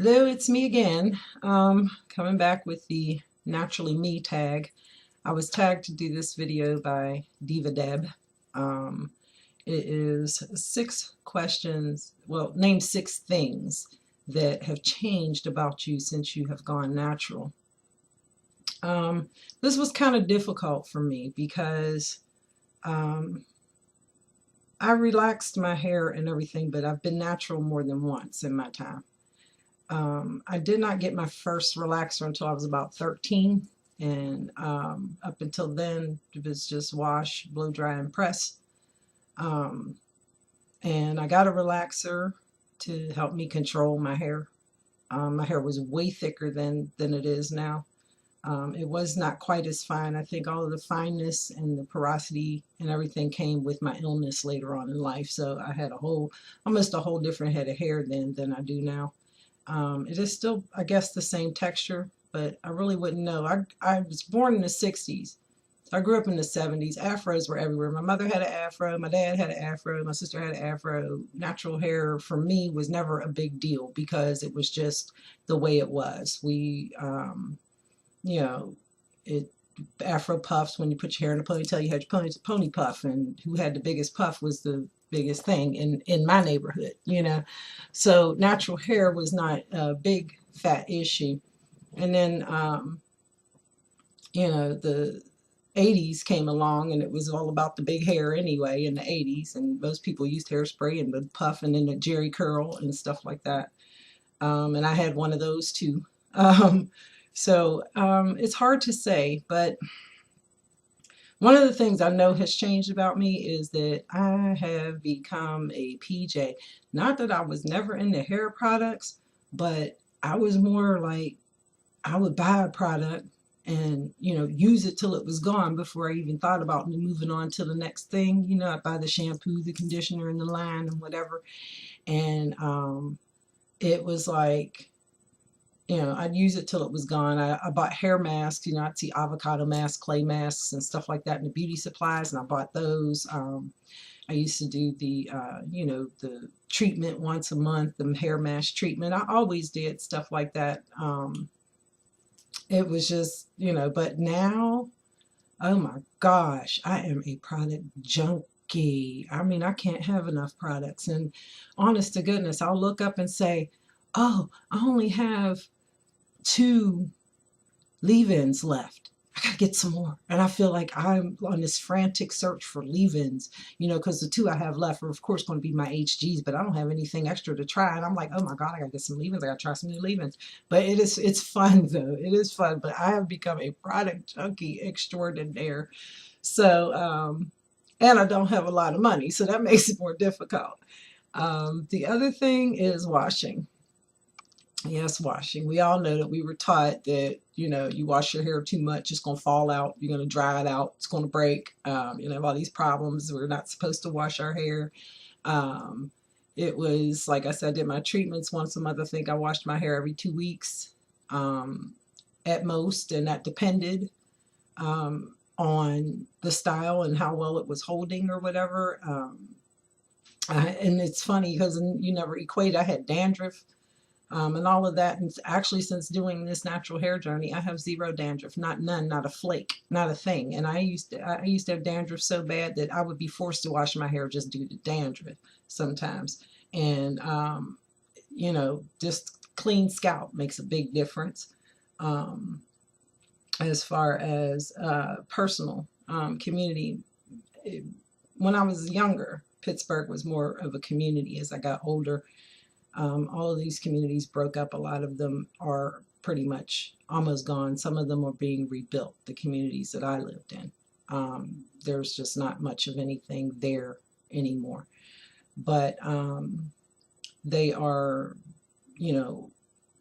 Hello, it's me again. Coming back with the Naturally Me tag. I was tagged to do this video by Diva Deb. Um, it is 6 questions, well, name 6 things that have changed about you since you have gone natural. This was kind of difficult for me because um, I relaxed my hair and everything, but I've been natural more than once in my time. I did not get my first relaxer until I was about 13, and up until then, it was just wash, blow dry, and press. Um, and I got a relaxer to help me control my hair. My hair was way thicker than it is now. It was not quite as fine. I think all of the fineness and the porosity and everything came with my illness later on in life. So I had almost a whole different head of hair then than I do now. It is still, I guess, the same texture, but I really wouldn't know. I was born in the 60s. I grew up in the 70s. Afros were everywhere. My mother had an afro. My dad had an afro. My sister had an afro. Natural hair for me was never a big deal because it was just the way it was. You know, it afro puffs, when you put your hair in a ponytail, you had your pony puff, and who had the biggest puff was the biggest thing in my neighborhood. So natural hair was not a big fat issue. And then the 80s came along, and it was all about the big hair anyway in the 80s, and most people used hairspray and the puff and then the jerry curl and stuff like that. And I had one of those too. um, it's hard to say, but one of the things I know has changed about me is that I have become a PJ. Not that I was never into hair products, but I was more like I would buy a product and use it till it was gone before I even thought about moving on to the next thing. I'd buy the shampoo, the conditioner, and the line and whatever. And it was like, I'd use it till it was gone. I bought hair masks. I'd see avocado masks, clay masks, and stuff like that in the beauty supplies, and I bought those. I used to do the treatment once a month, the hair mask treatment. I always did stuff like that. It was just, but now, oh my gosh, I am a product junkie. I mean, I can't have enough products. And honest to goodness, I'll look up and say, oh, I only have 2 leave-ins left. I gotta get some more. And I feel like I'm on this frantic search for leave-ins, because the 2 I have left are of course going to be my HGs, but I don't have anything extra to try. And I'm like, oh my God, I gotta get some leave-ins. I gotta try some new leave-ins. But it's fun though. It is fun. But I have become a product junkie extraordinaire. So, and I don't have a lot of money, so that makes it more difficult. The other thing is washing. Yes, washing. We all know that we were taught that, you wash your hair too much, it's going to fall out, you're going to dry it out, it's going to break. All these problems. We're not supposed to wash our hair. It was, like I said, I did my treatments once a month. I think I washed my hair every 2 weeks at most, and that depended on the style and how well it was holding or whatever. And it's funny because you never equate. I had dandruff and all of that. And actually, since doing this natural hair journey, I have zero dandruff, none, not a flake, not a thing. And I used to have dandruff so bad that I would be forced to wash my hair just due to dandruff sometimes. And just clean scalp makes a big difference. As far as personal community, when I was younger, Pittsburgh was more of a community. As I got older, all of these communities broke up. A lot of them are pretty much almost gone. Some of them are being rebuilt, the communities that I lived in. There's just not much of anything there anymore. But they are,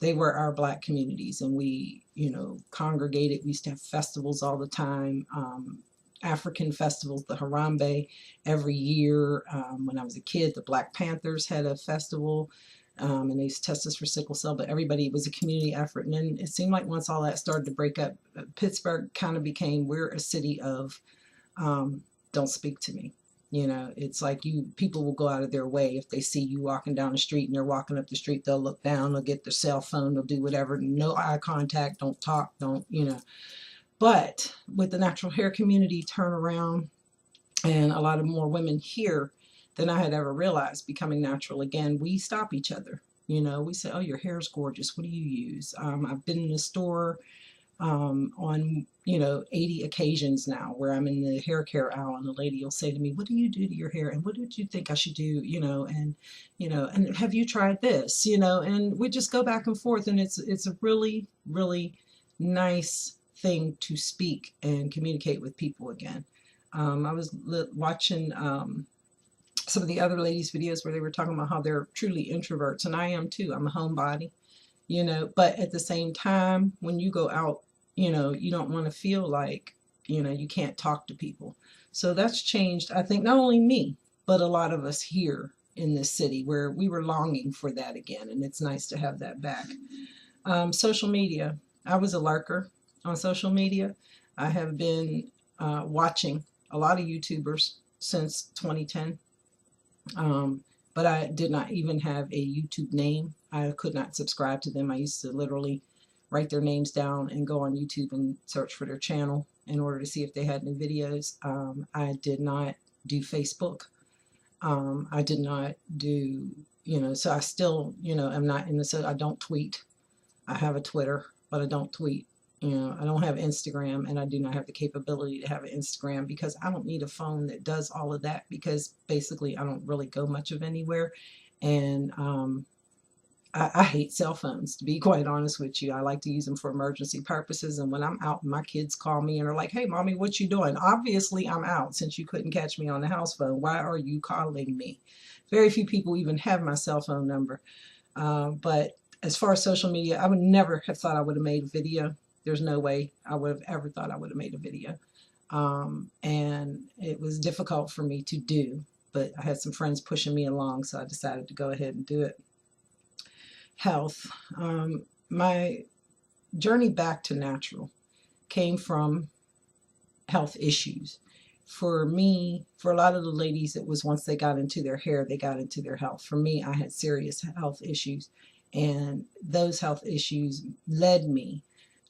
they were our Black communities, and we, congregated. We used to have festivals all the time. African festivals, the Harambe, every year. When I was a kid, the Black Panthers had a festival. And they used to test us for sickle cell, but everybody, it was a community effort. And then it seemed like once all that started to break up, Pittsburgh kind of became, we're a city of don't speak to me. You know, it's like people will go out of their way if they see you walking down the street and they're walking up the street, they'll look down, they'll get their cell phone, they'll do whatever, no eye contact, don't talk, don't, you know. But with the natural hair community turnaround and a lot of more women here than I had ever realized becoming natural again, we stop each other. You know, we say, oh, your hair's gorgeous. What do you use? I've been in the store on, you know, 80 occasions now where I'm in the hair care aisle and the lady will say to me, what do you do to your hair? And what did you think I should do? You know, and have you tried this? You know, and we just go back and forth, and it's a really, really nice thing to speak and communicate with people again. I was watching some of the other ladies' videos where they were talking about how they're truly introverts, and I am too. I'm a homebody, you know, but at the same time, when you go out, you know, you don't want to feel like, you know, you can't talk to people. So that's changed, I think, not only me, but a lot of us here in this city where we were longing for that again, and it's nice to have that back. Social media. I was a lurker on social media. I have been watching a lot of YouTubers since 2010. But I did not even have a YouTube name. I could not subscribe to them. I used to literally write their names down and go on YouTube and search for their channel in order to see if they had new videos. I did not do Facebook. I did not do, you know, so I still, you know, am not in the, so I don't tweet. I have a Twitter, but I don't tweet. You know, I don't have Instagram, and I do not have the capability to have an Instagram because I don't need a phone that does all of that, because basically I don't really go much of anywhere. And I hate cell phones, to be quite honest with you. I like to use them for emergency purposes. And when I'm out, my kids call me and are like, hey, mommy, what you doing? Obviously, I'm out since you couldn't catch me on the house phone. Why are you calling me? Very few people even have my cell phone number. But as far as social media, I would never have thought I would have made a video. There's no way I would have ever thought I would have made a video. And it was difficult for me to do, but I had some friends pushing me along, so I decided to go ahead and do it. Health. My journey back to natural came from health issues. For me, for a lot of the ladies, it was once they got into their hair, they got into their health. For me, I had serious health issues, and those health issues led me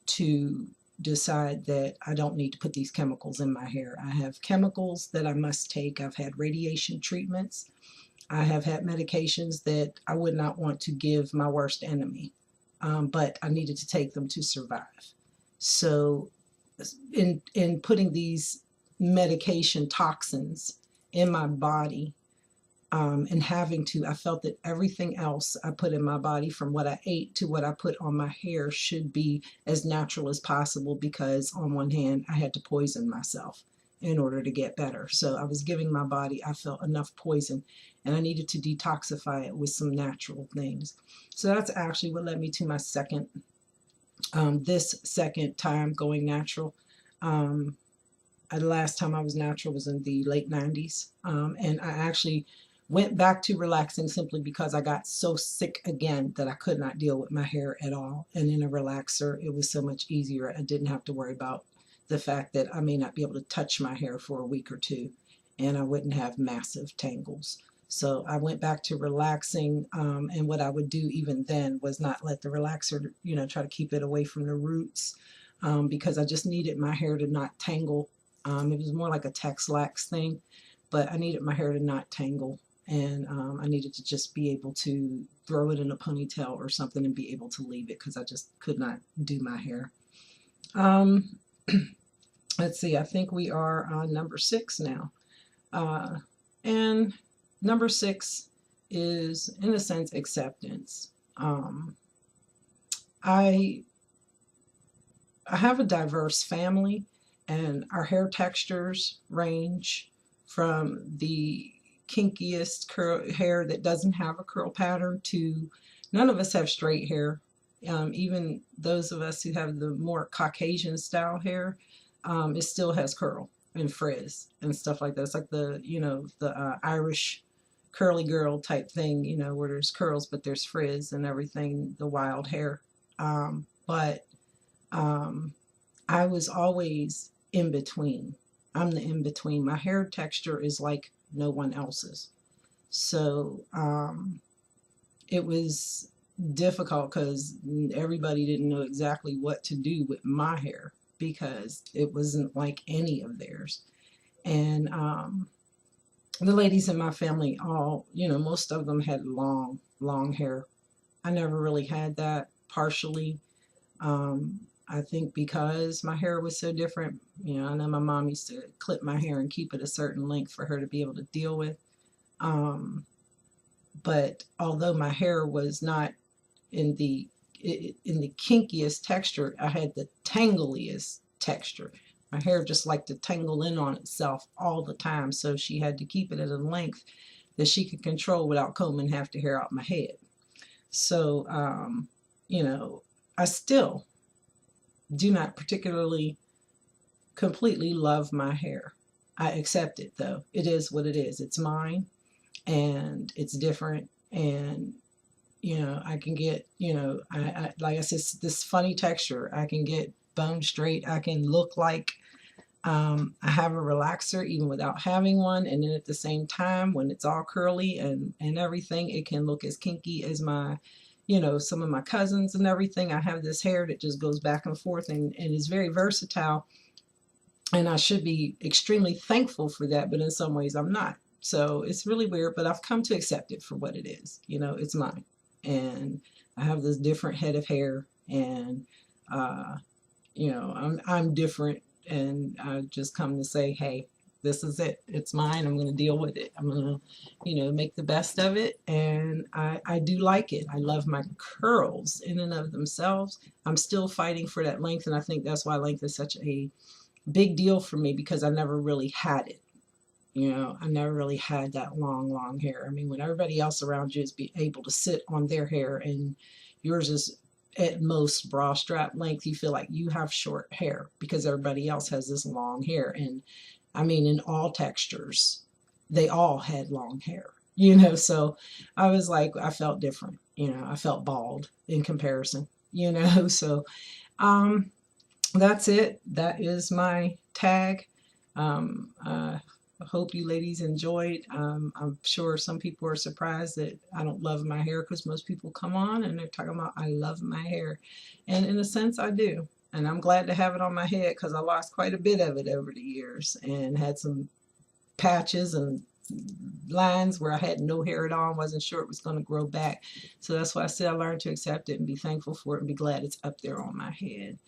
to decide that I don't need to put these chemicals in my hair. I have chemicals that I must take. I've had radiation treatments. I have had medications that I would not want to give my worst enemy, but I needed to take them to survive. So in putting these medication toxins in my body, and having to, I felt that everything else I put in my body, from what I ate to what I put on my hair, should be as natural as possible, because on one hand, I had to poison myself in order to get better. So I was giving my body, I felt, enough poison, and I needed to detoxify it with some natural things. So that's actually what led me to my second, this second time going natural. The last time I was natural was in the late 90s. And I actually went back to relaxing simply because I got so sick again that I could not deal with my hair at all. And in a relaxer, it was so much easier. I didn't have to worry about the fact that I may not be able to touch my hair for a week or two, and I wouldn't have massive tangles. So I went back to relaxing, and what I would do even then was not let the relaxer, you know, try to keep it away from the roots, because I just needed my hair to not tangle. It was more like a Tex-Lax thing, but I needed my hair to not tangle, and I needed to just be able to throw it in a ponytail or something and be able to leave it, because I just could not do my hair. Let's see, I think we are on number 6 now. And number 6 is, in a sense, acceptance. I have a diverse family, and our hair textures range from the kinkiest hair that doesn't have a curl pattern to none of us have straight hair. Even those of us who have the more Caucasian style hair, it still has curl and frizz and stuff like that. It's like the, you know, the Irish curly girl type thing, you know, where there's curls but there's frizz and everything, the wild hair. But I was always in between. I'm the in between. My hair texture is like no one else's. So it was difficult because everybody didn't know exactly what to do with my hair because it wasn't like any of theirs. And the ladies in my family all, most of them had long, long hair. I never really had that, partially. I think because my hair was so different, I know my mom used to clip my hair and keep it a certain length for her to be able to deal with. Um, but although my hair was not in the kinkiest texture, I had the tangliest texture. My hair just liked to tangle in on itself all the time, so she had to keep it at a length that she could control without combing half the hair out my head. So, I still do not particularly completely love my hair. I accept it though. It is what it is. It's mine and it's different. And I can get, I like I said, this funny texture. I can get bone straight. I can look like I have a relaxer even without having one. And then at the same time, when it's all curly and everything, it can look as kinky as my, some of my cousins and everything. I have this hair that just goes back and forth and is very versatile. And I should be extremely thankful for that, but in some ways I'm not. So it's really weird, but I've come to accept it for what it is. It's mine. And I have this different head of hair, and I'm different, and I just come to say, hey, this is it. It's mine. I'm going to deal with it. I'm going to, make the best of it. And I do like it. I love my curls in and of themselves. I'm still fighting for that length, and I think that's why length is such a big deal for me, because I never really had it. I never really had that long, long hair. I mean, when everybody else around you is able to sit on their hair and yours is at most bra strap length, you feel like you have short hair because everybody else has this long hair. And I mean, in all textures, they all had long hair, so I was like, I felt different, I felt bald in comparison, so that's it. That is my tag. I hope you ladies enjoyed. I'm sure some people are surprised that I don't love my hair, because most people come on and they're talking about I love my hair. And in a sense, I do. And I'm glad to have it on my head, because I lost quite a bit of it over the years and had some patches and lines where I had no hair at all and wasn't sure it was going to grow back. So that's why I said I learned to accept it and be thankful for it and be glad it's up there on my head.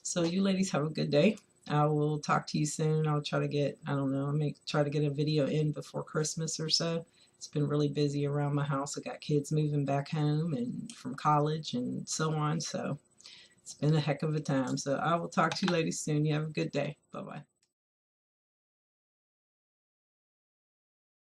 So you ladies have a good day. I will talk to you soon. I'll try to get, I don't know, I may try to get a video in before Christmas or so. It's been really busy around my house. I got kids moving back home and from college and so on. So it's been a heck of a time. So I will talk to you ladies soon. You have a good day. Bye-bye.